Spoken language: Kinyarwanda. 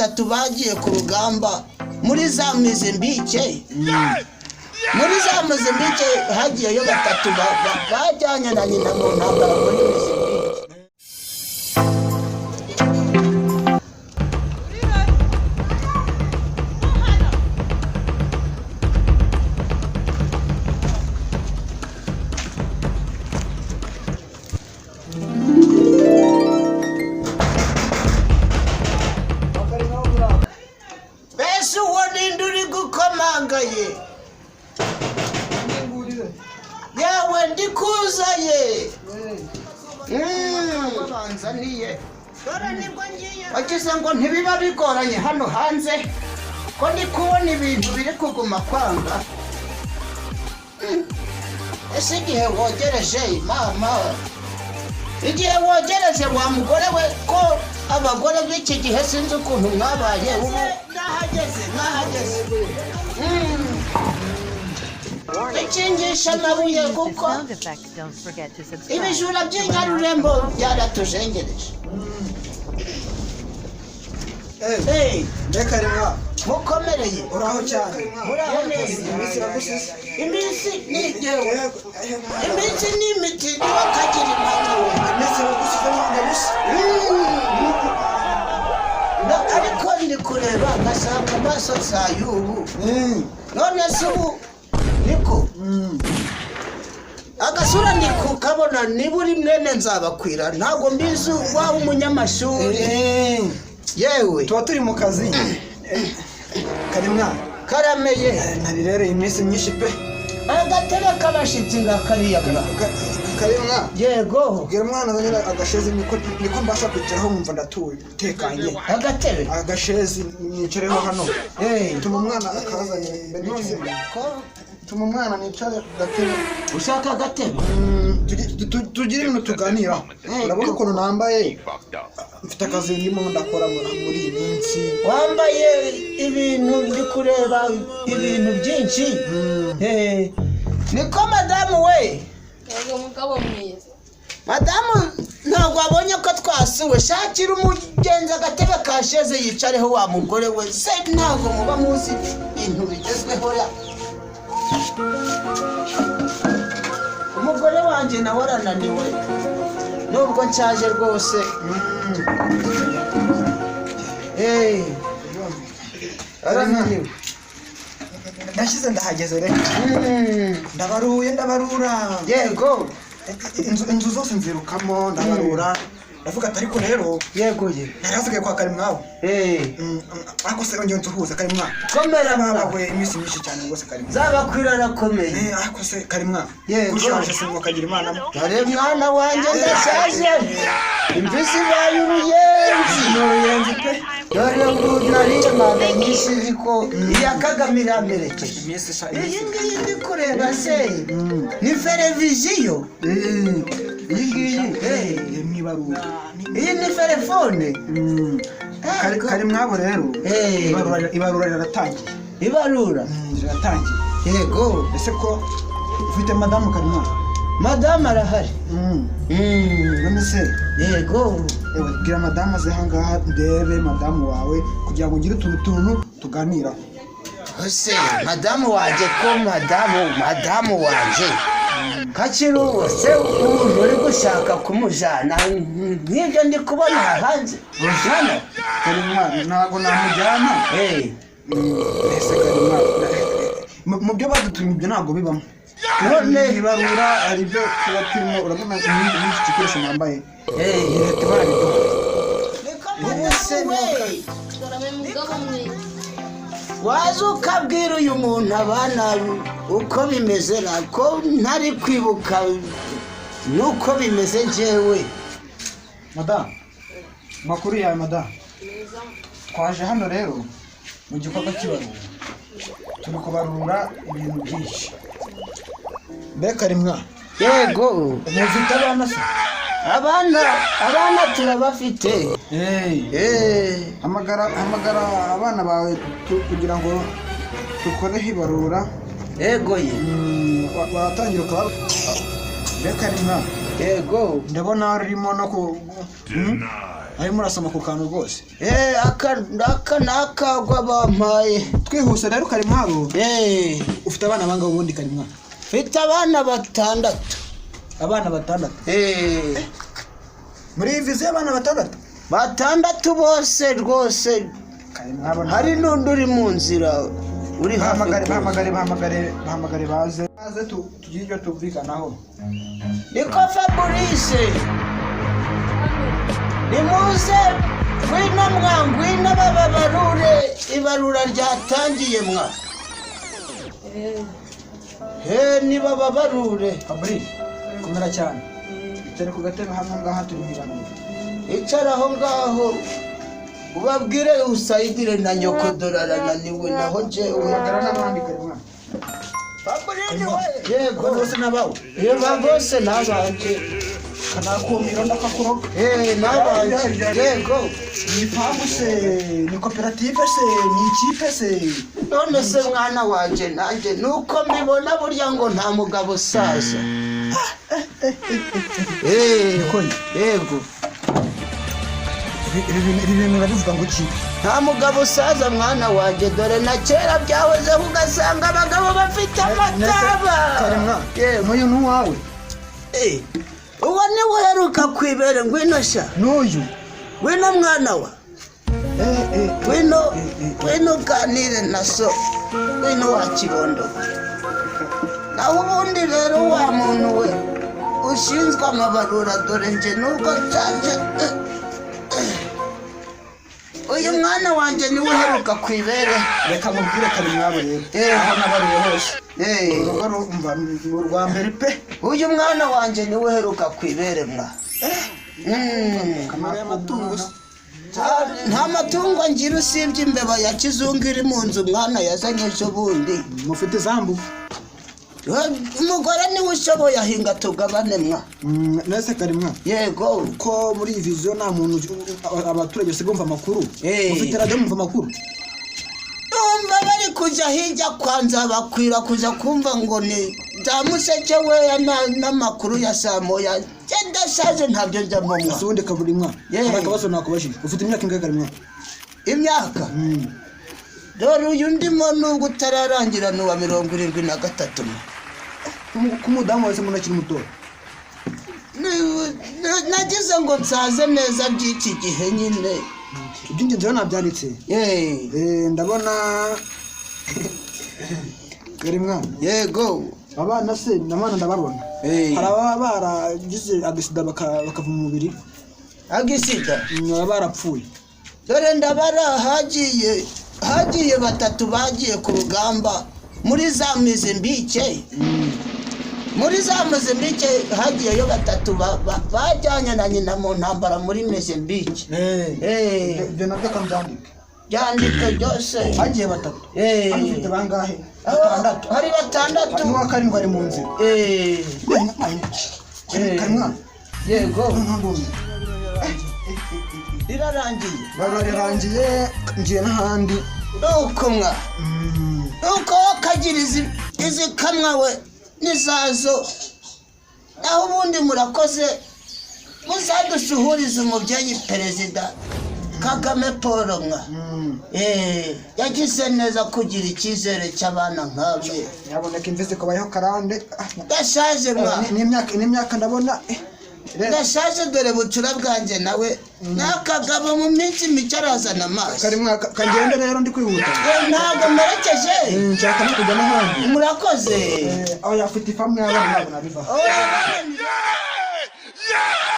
batatu bagiye ku rugamba muri za Mozambique. Muri za Mozambique hagiyeyo batatu bajyanye na nyina mu ntambara muri Mozambique. Bese uwo uri gukomangaye yawe ndikuzaye banzaniye wagize ngo ntibiba bigoranye hano hanze ko ndi kubona ibintu biri kuguma kwanga. Ese igihe wogereje mama, igihe wogereje wa mugore we, ko abagore b'iki gihe sinzi ukuntu mwabaye ubu. Nahageze ikingisha amabuye kuko ibijura by'inyarurembo byaratujengereje. Reka rimwe mukomereye uraho cyane muraho neza. iminsi iragusize Iminsi ni imiti bakagira impamvu. iminsi iragusize ndabusa Ariko ndi kureba ngasanga amaso sayubu. None se ubu niko agasura ndi kukabona niba uri mwene Nzabakwira ntabwo mbizi waba umunyamashuri. Yewe tuba turi mu kazi karimwa karameye nari rero iminsi myinshi pe. agatebe k'abashitsi ngakariya karimwa yego bwira umwana azanye agashezi niko mbasha kwicaraho nkumva ndatekanye. agatebe agashezi nicareho hano tuma umwana akazanye tuma umwana nicare gatebe. ushaka agatebe tugire ibintu tuganiraho. urabona ukuntu nambaye mfite akazi ndimo ndakora muri iyi minsi. wambaye ibintu ndi kureba ibintu byinshi. niko madamu we. Yego mugabo mwiza. Madamu ntabwo abonye ko twasuwe. Shakira umugenzi agatebe kasheze yicareho wa mugore we. Se ntabwo muba muzi ibintu bigezweho ya. Umugore wanjye nawe arananiwe nubwo nshaje rwose. Arananiwe. Ndashyize ndahageze rero. Ndabarura. Yego. Inzu zose nzirukamo ndabarura. Ndavuga ati ariko rero yego ye. narasigaye kwa Karimwawe. Ako se onye ntuhuza Karimwawe. Komera baba we iminsi myinshi cyane rwose Karimwawe. Zabakwira rakomeye. Ako se Karimwawe. Yego. Ushaje se mukagira Imana. Dore mwana wanjye ndashaje. Imvisi baye uruyenzi pe. Dore ngo nariye manda nyinshi ziko iyakagamira merekeje. Iminsi sha Iyi ngiyi ndi kureba se ni televiziyo. Iyi ngiyi mwibarura. Iyi ni telefone. Karimwawe rero ibarura riratangiye. Ibarura riratangiye. yego. Ese ko ufite madamu Karimwawe? Madamu arahari. None se yego. bwira madamu aze ahangaha ndebe madamu wawe kugira ngo ngire utuntu tuganiraho. Ese madamu waje ko madamu waje kakiruwo se umuntu uri gushaka kumujana nk'ibyo ndi kubona hanze. Mwana Karimwawe ntabwo namujyana. Ese Karimwawe mu byo badutumye ibyo ntabwo bibamo. none ibarura hari ibyo tuba turimo. urabona n'iki gikoresho nambaye leta barabiduha. Mugabo mwiza. waza ukabwira uyu muntu abana uko bimeze nako ntari kwibuka nuko bimeze njyewe. Madamu makuru yawe madamu. Twaje hano rero mu gikorwa cy'ibarura. turi kubarura ibintu byinshi. Mbe Karimwawe yego. mufite abana se? abana turabafite. hamagara abana bawe kugira ngo dukoreho ibarura. yego ye. watangira ukaba. Mbe Karimwawe yego. ndabona urimo no arimo urasoma ku kantu rwose. aka nakagwa bampaye. Twihuse rero Karimwabo. Ufite abana bangahe ubundi Karimwabo? Mfite abana 6. Abana 6? Muri vize abana 6? 6 bose rwose. Karimwabo hari n'undi uri mu nzira uri bahamagare baze tugiryo tubvikanaho. Niko Fabrice nimuze ngwino mwangwino bababarure ibarura ryatangiye mwa niba babarure Fabrice kumera cyane cyane ku gatebe hamwe ngaha turi mwibana icara aho ngaho ubabwire usayidire na nyoko dorarana niwe naho jewe uhagarara n'abandi Karimwabo. Fabrice we yego bose nabawe bose nabanje kanakumiro ndakakuroga nabanje yego ni famu se ni koperative se ni ikipe se none se mwana wanje nanjye nuko mbibona burya ngo nta mugabo saza yego ibintu baravuga ngo ki nta mugabo saza mwana wanje dore na kera byahoze ugasanga abagabo bafite amataba n'uyu n'uwawe uwo ni uheruka kwibere ngwino sha n'uyu ngwino mwana wa ngwino uganire na so ngwino wa kibondo naho ubundi rero wa muntu we ushinzwe amabarura dore nje nubwo cyaje uyu mwana wanje niwe uheruka kwibere reka mubwire Karimwabo rero aho nabariye hose umva urwa mbere pe uyu mwana wanje niwe uheruka kwibere mwa kamara y'amatungo nta matungo ngira usibye imbeba ya kizungu iri mu nzu mwana yazanye ejo bundi mufite zambu umugore niwe ushoboye ahinga tugabane mwa nese Karimwabo yego ko muri vision nta muntu abaturage sigomva makuru mufite radio mumva makuru umva bari kuja hirya kwanza bakwira kuja kumva ngo ni damuseke we n'amakuru ya samoya genda shaje ntabyo njamo mwa ubundi Karimwabo akabazo nakubashije ufite imyaka ingahe Karimwabo imyaka dore uyu ndimo nubwo utararangira ni wa 73 kumudamu wese muna kiri muto nagize ngo nsaze neza by'iki gihe nyine iby'ingenzi rero nabyanditse ndabona Karimwabo yego abana se namana ndababona hari ababa baragize agisida bakava mu mubiri agisida barapfuye dore ndabara hagiye 3 bagiye ku rugamba muri za Mozambique hagiyeyo 3 bajyanye na nyina mu ntambara muri Mozambique ibyo nabyo kambyandika byandika byose hagiye 3 afite bangahe 6 hari 6 n'uwa karindwi ari mu nzira Karimwabo yego rirarangiye ngiye n'ahandi nuko mwa nuko wakagira izi kamwa we nizazo naho ubundi murakoze muzadusuhuriza umubyeyi perezida Kagame Paul mwa yagize neza kugira icyizere cy'abana nk'abe yaboneka imvise ko bayeho karande ndashaje mwa n'imyaka ndabona ndashaje dore bucura bwanjye nawe nakagabo mu minsi mike arazana amaso Karimwabo kagende rero ndi kwihuta ntabwo merekeje nshaka no kujya n'ahandi murakoze aho yafite ifamu y'abana ntabwo nabivaho